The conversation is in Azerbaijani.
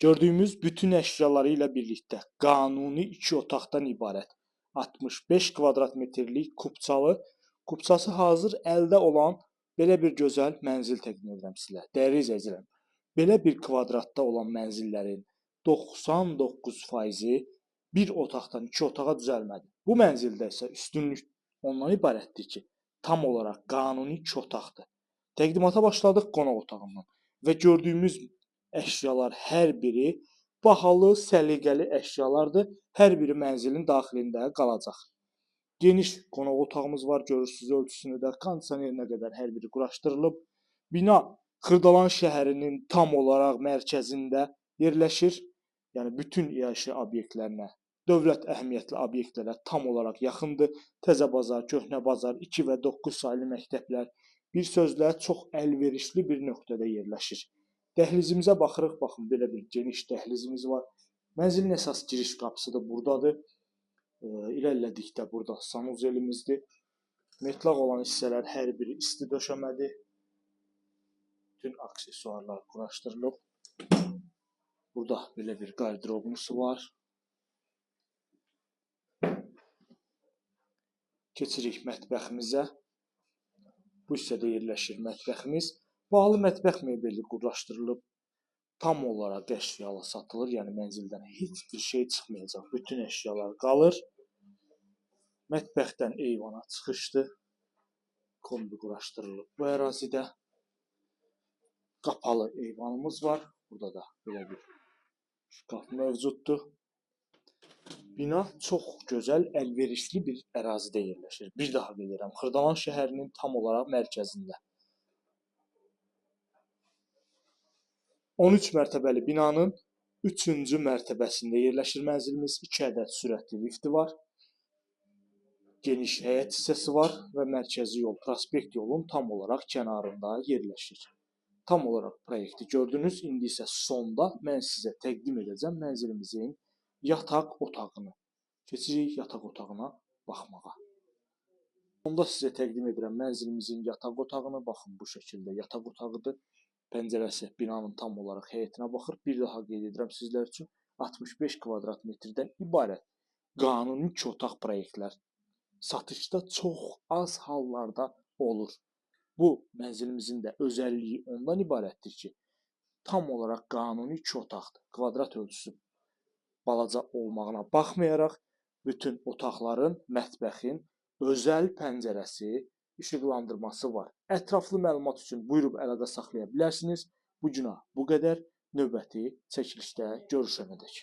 Gördüyümüz bütün əşyaları ilə birlikdə qanuni 2 otaqdan ibarət 65 kvadrat metrlik kubçası hazır əldə olan belə bir gözəl mənzil təqdim edirəm sizə. Dəyərli izləyicilər, belə bir kvadratda olan mənzillərin 99%-i bir otaqdan 2 otağa düzəlmədi. Bu mənzildə isə üstünlük ondan ibarətdir ki, tam olaraq qanuni 2 otaqdır. Təqdimata başladıq qonaq otağından və gördüyümüz əşyalar hər biri bahalı, səliqəli əşyalardır. Hər biri mənzilin daxilində qalacaq. Geniş qonaq otağımız var, görürsüz ölçüsünü də, kondisionerinə qədər hər biri quraşdırılıb. Bina Xırdalan şəhərinin tam olaraq mərkəzində yerləşir. Yəni bütün yaşayış obyektlərinə, dövlət əhəmiyyətli obyektlərə tam olaraq yaxındır. Təzə bazar, köhnə bazar, 2 və 9 saylı məktəblər, bir sözlə çox əlverişli bir nöqtədə yerləşir. Dəhlizimizə baxırıq, baxın belə bir geniş dəhlizimiz var. Mənzilin əsas giriş qapısı da buradadır. İrəlilədikdə burada sanuzelimizdir. Metlaq olan hissələr hər biri isti döşəmədir. Bütün aksesuarlar quraşdırılıb. Burada belə bir qardırobumuz var. Keçirik mətbəximizə. Bu hissədə yerləşir mətbəximiz. Bahalı mətbəx mebeli quraşdırılıb. Tam olaraq əşyalar satılır. Yəni mənzildən heç bir şey çıxmayacaq. Bütün əşyalar qalır. Mətbəxdən eyvana çıxışdır. Kombi quraşdırılıb bu ərazidə. Qapalı eyvanımız var. Burada da belə bir şkaf mövcuddur. Bina çox gözəl, əlverişli bir ərazidə yerləşir. Bir daha qeyd edirəm, Xırdalan şəhərinin tam olaraq mərkəzində. 13 mərtəbəli binanın 3-cü mərtəbəsində yerləşir mənzilimiz. 2 ədəd sürətli lifti var. Geniş həyət hissəsi var və mərkəzi yol, prospekt yolun tam olaraq kənarında yerləşir. Tam olaraq proyekti gördünüz. İndi isə sonda mən sizə təqdim edəcəm mənzilimizin yataq otağını. Keçirik yataq otağına baxmağa. Sonda sizə təqdim edirəm mənzilimizin yataq otağını. Baxın bu şəkildə yataq otağıdır. Pəncərəsi binanın tam olaraq həyətinə baxır. Bir daha qeyd edirəm sizlər üçün 65 kvadrat metrdən ibarət qanuni 2 otaq proyektlər satışda çox az hallarda olur. Bu mənzilimizin də özəlliyi ondan ibarətdir ki, tam olaraq qanuni 2 otaqdır. Kvadrat ölçüsü balaca olmağına baxmayaraq, bütün otaqların, mətbəxin özəl pəncərəsi, işıqlandırması var. Ətraflı məlumat üçün buyurub əlaqə saxlaya bilərsiniz. Bu günə bu qədər. Növbəti çəkilişdə görüşənədək.